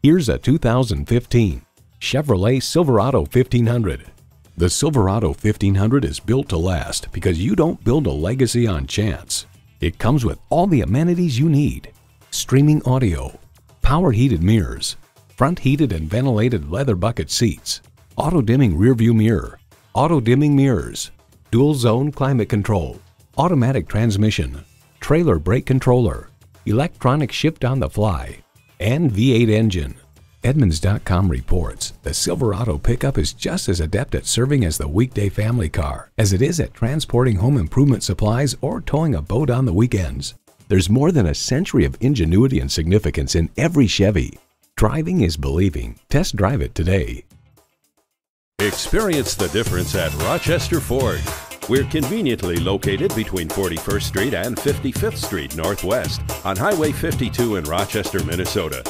Here's a 2015 Chevrolet Silverado 1500. The Silverado 1500 is built to last because you don't build a legacy on chance. It comes with all the amenities you need: streaming audio, power heated mirrors, front heated and ventilated leather bucket seats, auto dimming rearview mirror, auto dimming mirrors, dual zone climate control, automatic transmission, trailer brake controller, electronic shift on the fly, and V8 engine. Edmunds.com reports the Silverado pickup is just as adept at serving as the weekday family car as it is at transporting home improvement supplies or towing a boat on the weekends. There's more than a century of ingenuity and significance in every Chevy. Driving is believing. Test drive it today. Experience the difference at Rochester Ford. We're conveniently located between 41st Street and 55th Street Northwest on Highway 52 in Rochester, Minnesota.